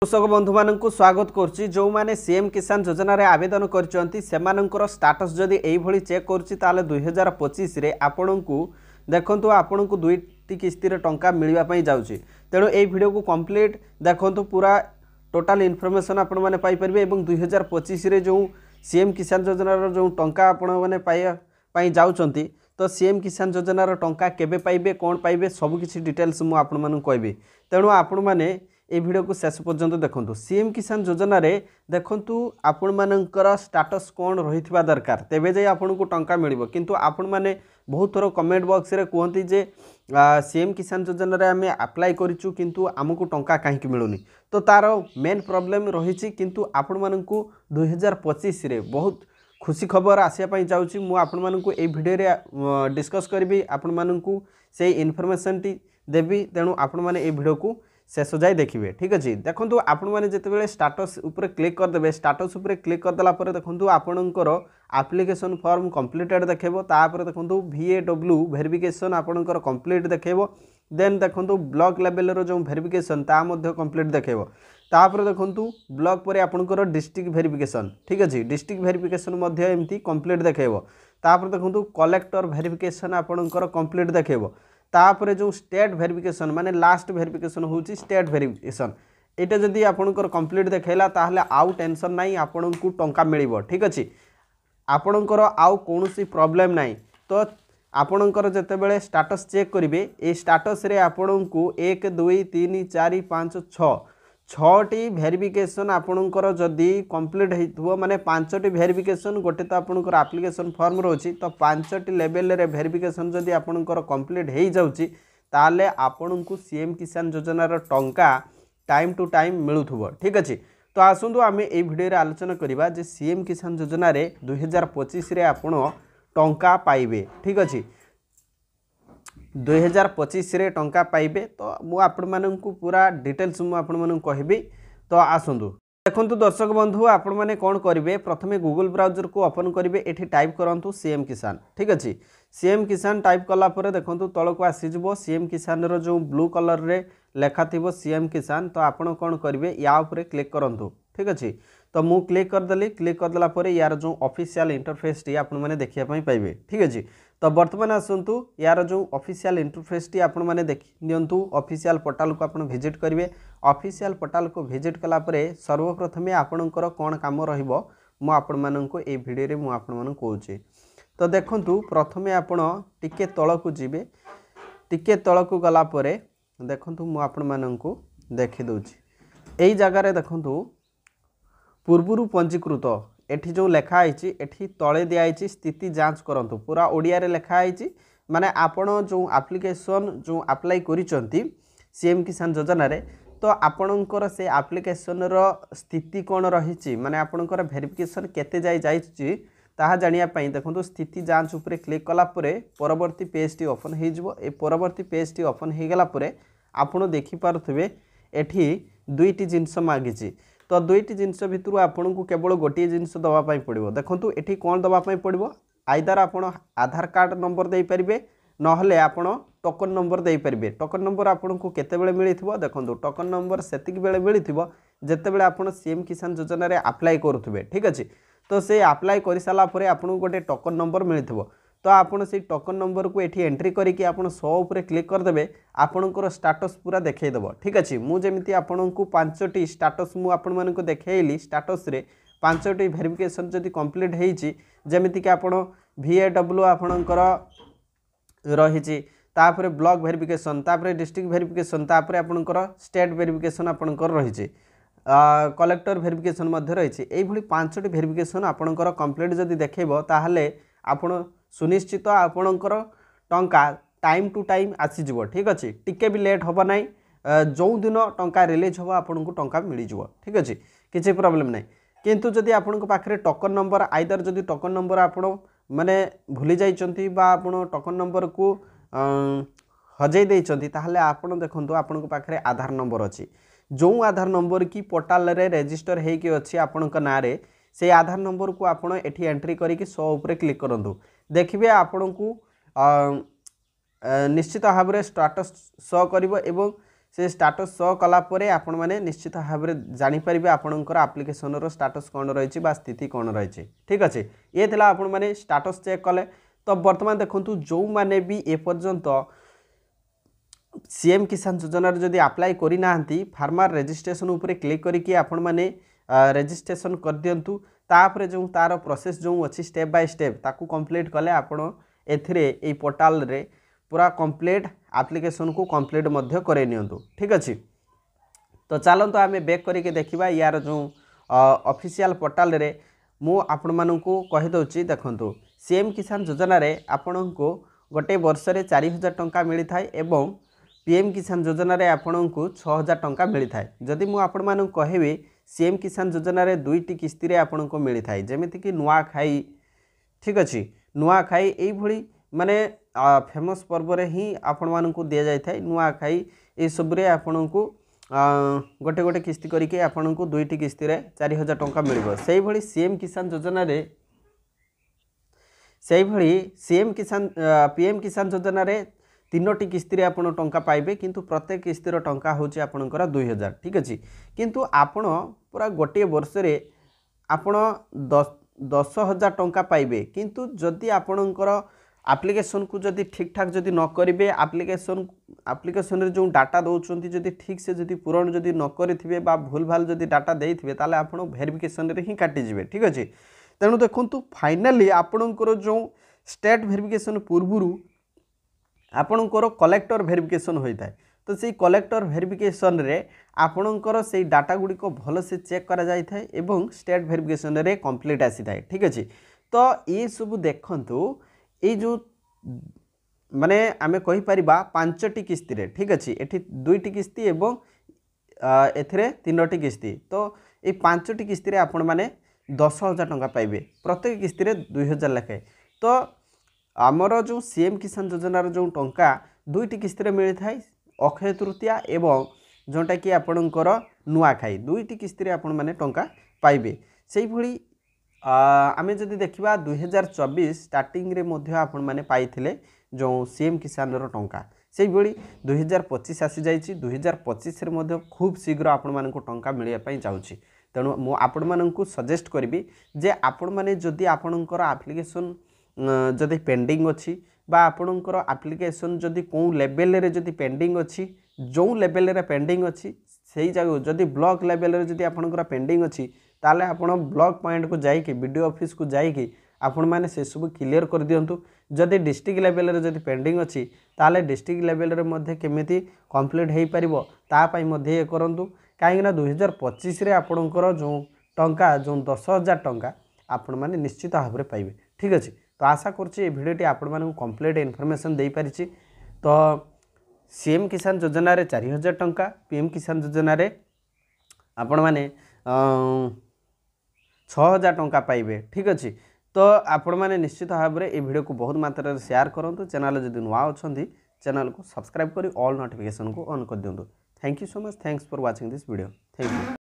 कृषक बंधु मान स्वागत करुच्ची जो मैंने सीएम किसान योजना रे आवेदन कर स्टाटस जदि यही चेक कर 2025 आपण को देखु आपण को दुईटी किस्ती टंका मिलवाई जाऊँगी तेणु यही वीडियो को कंप्लीट देखु पूरा टोटाल इनफॉरमेशन आपण मैंने पाइपर 2025 जो सीएम किसान योजनार जो टंका आपण मैंने जाऊँगी तो सीएम किसान योजनार टंका केबे पाइबे कौन पाइबे सबकिछि डिटेल्स मु आपण मानू कहबी तेणु आपण मैंने ये वीडियो को शेष पर्यंत देखूँ सीएम किसान योजना रे देखंतु आपण मानकर स्टाटस कौन रही दरकार तेबे जाई आपण को टंका मिलिबो किंतु आपण माने बहुत थोर कमेंट बॉक्स रे कहती जे सीएम किसान योजना रे आमे अप्लाई करिचु किंतु आमको टंका काहे मिलुनी तो तार मेन प्रॉब्लम रही किंतु आपण मानकु 2025 रे बहुत खुशी खबर आसिया पई जाउची मु आपण मानकु ए वीडियो रे डिस्कस करबी आपण मानकु से इन्फॉर्मेशन टी देबी तेणु आपण माने ए वीडियो को शेष जाए देखिए ठीक अच्छे देखो आपण मैंने जिते स्टाटस उपर क्लिक करदे स्टाटस उपर क्लिक करदेला देखो आपणकर एप्लिकेशन फॉर्म कंप्लीटेड देखेबो तापर देखो VAW वेरिफिकेशन आपणकर कंप्लीट देखेबो देन देखो ब्लॉक लेवल रो जो वेरिफिकेशन ता मध्य कंप्लीट देखेबो तापर देखो ब्लॉक पर आपणकर डिस्ट्रिक्ट वेरिफिकेशन ठीक अच्छे डिस्ट्रिक्ट वेरिफिकेशन मध्य एमती कंप्लीट देखेबो तापर देखो कलेक्टर वेरिफिकेशन आपणकर कंप्लीट देखेबो तापर जो स्टेट वेरिफिकेशन माने लास्ट वेरिफिकेशन होची स्टेट वेरिफिकेशन एटा जदि आपणकर कंप्लीट देखेला ताहले आउ टेंशन नाही आपणकु टंका मिलिबो ठीक अछि आपणकर आउ कोनोसी प्रॉब्लम नाही तो आपणकर जते बेले स्टेटस चेक करिवे ए स्टेटस रे आपणकु 1 2 3 4 5 6 छटी वेरिफिकेशन आपणकर जदि कंप्लीट होइथबो माने 5टी वेरिफिकेशन गोटे तो आपणकर एप्लिकेशन फॉर्म रोची तो 5टी लेवल रे वेरिफिकेशन जदि आपणकर कंप्लीट हो जाउची ताले आपणकु सीएम किसान योजनार टंका टाइम टू टाइम मिलुथबो ठीक अछि तो आसंतु आमे ए वीडियो रे आलोचना करिबा जे सीएम किसान योजना रे 2025 रे आपण टंका पाइबे ठीक अछि 2025 रे टंका पाइबे तो मु आपण माननकु पूरा डिटेल्स मु आपण माननकु कहबी तो आसंतु देखंतु दर्शक बंधु आपण माने कोन करिवे प्रथमे गूगल ब्राउजर को ओपन करिवे एठी टाइप करंतु सीएम किसान ठीक अछि सीएम किसान टाइप कला परे देखंतु तळको आसी जबो सीएम किसान रो जो ब्लू कलर रे लेखा थिबो सीएम किसान तो आपण कोन करिवे या ऊपर क्लिक करंतु ठीक अछि तो मु क्लिक कर देला परे यार जो ऑफिशियल इंटरफेस टी आपण माने देखिया पई पाइबे ठीक अछि तो वर्तमान आसंतु यार जो ऑफिशियल इंटरफेस टी आपण माने देख नियंतु ऑफिशियल पोर्टल को आपण विजिट करिवे ऑफिशियल पोर्टल को विजिट कला परे सर्वप्रथमे आपणकर कोन काम रहिबो मु आपण माननको ए वीडियो रे मु आपण मानन कहूची तो देखंतु प्रथमे आपण टिके तळकु जिवे टिके तळकु गला परे देखंतु मु आपण माननको देखि दोची एई जगह रे देखंतु पूर्वरु पंजीकृत एठी जो लेखा आइछि एठी तळे दिया आइछि स्थिति जांच करंतु पूरा ओडिया रे लेखा आइछि माने आपण जो एप्लिकेशन जो अप्लाई करिसंती सीएम किसान योजना रे तो आपणकर से एप्लिकेशन रो स्थिति कोन रहिछि माने आपणकर वेरिफिकेशन केते जाइछि ताहा जानिया पई देखंतु स्थिति जांच ऊपर क्लिक कला परे परवर्ती पेज टी ओपन हे जिवो ए परवर्ती पेज टी ओपन हे गेला परे आपण देखि पारुथबे एठी दुईटी जिंस मागिछि तो दुईटी जिनस भितर आपन को केवल गोटे जिनस दवाई पड़ो देखो ये कौन दवाई पड़ो आइदर आपड़ आधार कार्ड नंबर दे पारे नहले आपण टोकन नंबर दे पारे टोकन नंबर आपन को केतेबेले मिलिथिबो देखो टोकन नंबर सेतिक बेले मिलिथिबो जेतेबेले आपण सीएम किसान योजना रे अप्लाई करुथबे ठीक अछि तो से अप्लाई कर साला परे आपन गोटे टोकन नंबर मिलिथिबो तो आपन से टोकन नंबर को एठी एंट्री करिकि आपन 100 ऊपर क्लिक करदेबे आपनकर स्टेटस पूरा देखै देबो ठीक अछि मु जेमिति आपनकु 5टी स्टेटस मु आपन मानको देखैली स्टेटस रे 5टी वेरिफिकेशन जदि कंप्लीट हेछि जेमिति कि आपन VAW आपनकर रहिछि तापर ब्लॉक वेरिफिकेशन तापर डिस्ट्रिक्ट वेरिफिकेशन तापर आपनकर स्टेट वेरिफिकेशन आपनकर रहिछि कलेक्टर वेरिफिकेशन मध्ये रहिछि एई भली 5टी वेरिफिकेशन आपनकर कंप्लीट जदि देखैबो ताहले आपण सुनिश्चित आपणकर टंका टाइम टू टाइम आसीज ठीक अच्छे टिके भी लेट हम ना जो दिन टंका रिलीज हम आपको टंका मिल जाव ठीक अच्छे किसी प्रॉब्लम ना किंतु जदि आपण पाखे टोकन नंबर आइदर जदि टोकन नंबर आपण माने भूली जाइछंती बा आपण टोकन नंबर को हजई देइछंती ताहले आपण देखंतु आपण पाखे आधार नंबर अच्छी जो आधार नंबर की पोर्टाल रे रजिस्टर हेकी अच्छी आपण ना रे से आधार नंबर को आपण एठी एंट्री करिकि 100 ऊपर क्लिक करंतु देखिए आपन को निश्चित भाव में स्टेटस शो करिवो एवं से स्टाटस शो कलापर आपण मैंने निश्चित भाव में जानीपर आपणकर आप्लिकेसन स्टाटस कौन रही स्थिति कौन रही ठीक अच्छे। ये थी आपण मैंने स्टाटस चेक कले। तो बर्तमान देखूँ जो मैंने भी एपर्यंत सीएम किसान योजनार जदि अप्लाई करना फार्मर रजिस्ट्रेशन उपरे क्लिक करके आपण मैंने रजिस्ट्रेशन कर दिंतु। तापर जो तार प्रोसेस जो अच्छी स्टेप बाय स्टेप ताकू कंप्लीट कले आपण ए पोर्टाल रे पूरा कंप्लीट एप्लिकेशन को कंप्लीट मध्य करे नियंतु ठीक अच्छे। तो चलते आम बैक करके देखा यार जो ऑफिशियल पोर्टाल रे मु आपण मानू कहीदे देखु सीएम किसान योजना रे आपण को गोटे वर्ष रे 4000 टंका मिली थाए एवं पीएम किसान योजना रे आपण को 6000 टंका मिली थाए। जदि मु आपण मानू कहबी सीएम किसान योजना रे 2टी किस्ती रे आपण को मिली थाए जेमिति कि नुआ खाई ठीक अच्छे। नुआ खाई यही माने फेमस पर्व रे ही आपण मानू को दिया जाय थाए। नुआ खाई ए सब रे आपण को गोटे गोटे किस्ती करके आपण को 2टी किस्ती रे 4000 टंका मिलिबो। सेही भली सीएम किसान योजना रे से सीएम किसान पीएम किसान योजना रे 3टी किस्ती रे आपण टंका पाइबे किंतु प्रत्येक किस्तीर टंका होची आपणकर 2000 ठीक अच्छे। किंतु आपण पूरा गोटे वर्ष रे आपण 10,000 टंका पाइबे किंतु जदि आपणकर एप्लिकेशन को जदि ठीक ठाक जदि न करेंगे एप्लिकेशन रे जो डाटा दौरान जदि ठीक से जदि पूरण जदि न करेंगे भूल भाल जदि डाटा देते ताले आपण वेरिफिकेशन रे ही काटिजे ठीक अच्छे। तेणु देखु फाइनाली आपणकर जो स्टेट वेरिफिकेशन पूर्व आपणकर कलेक्टर वेरिफिकेशन होता है। तो से कलेक्टर वेरिफिकेशन रे आपणकर से डाटा गुड़ी को भल से चेक करा जाय थाए एवं स्टेट वेरिफिकेशन रे कंप्लीट आसी थाए ठीक अच्छे। तो ये सब देखंतु ये जो माने आमे कहि परिबा 5टी किस्ती रे ठीक अच्छे। एठी 2टी किस्ती एवं एथिरे 3टी किस्ती। तो ये 5टी किस्ती रे आपण माने 10,000 टंका पाइबे प्रत्येक किस्ती रे 2000 लेखाए। तो आमर जो सीएम किसान योजनार जो टंका 2टी किस्ती रे मिली थाए अक्षय तृतीया एवं जोटा कि आपणकर नुआखाई 2टी किस्ती रे आपण माने टंका पाइबे। सेही भली आमे जदि देखिबा 2024 स्टार्टिंग रे मध्य आपण माने पाइथिले जो सीएम किसान रो टंका सेही भली 2025 आसी जाइछि। 2025 रे मध्य खूब शीघ्र आपण माननको टंका मिलिया पई जाउछि। तेणु मु आपण माननको सजेस्ट करबी जे आपण माने जदि आपणकर एप्लिकेशन जदि पेंडिंग अच्छी बा आपणकर एप्लिकेशन जदि को लेवल रे जदि पेंडिंग अच्छी जो लेवल रे पेंडिंग अच्छी सही जगह जदि ब्लॉक लेवल रे जदि आपणकर पेंडिंग अच्छी ताले आपण ब्लॉक पॉइंट को जाइए वीडियो ऑफिस को जाइए आपण मैंने से सब क्लियर कर दिंतु। जदि डिस्ट्रिक्ट लेवल रे जदि पेंडिंग अच्छी ताले डिस्ट्रिक्ट लेवल रे मध्य केमिति कंप्लीट हो पारिबो ता पई मध्य ये करंतु कहीं 2025 रे आपणकर जो टंका जो 10,000 टंका आपण माने निश्चित भाव में पाइबे ठीक अच्छे। तो आशा करछि भिडियोटी आपण मानू कंप्लीट इनफॉरमेशन दे पारिछि। तो सीएम किसान योजना रे 4000 टंका पीएम किसान योजना रे आपण माने 6000 टंका पाइबे ठीक अच्छे। तो आपण माने निश्चित भाव में ये वीडियो को बहुत मात्रा शेयर करंतु। चैनल जदि नुआ अछंती चैनल को सब्सक्राइब करी ऑल नोटिफिकेशन को ऑन कर दियंतु। Thank you so much. Thanks for watching this video. Thank you.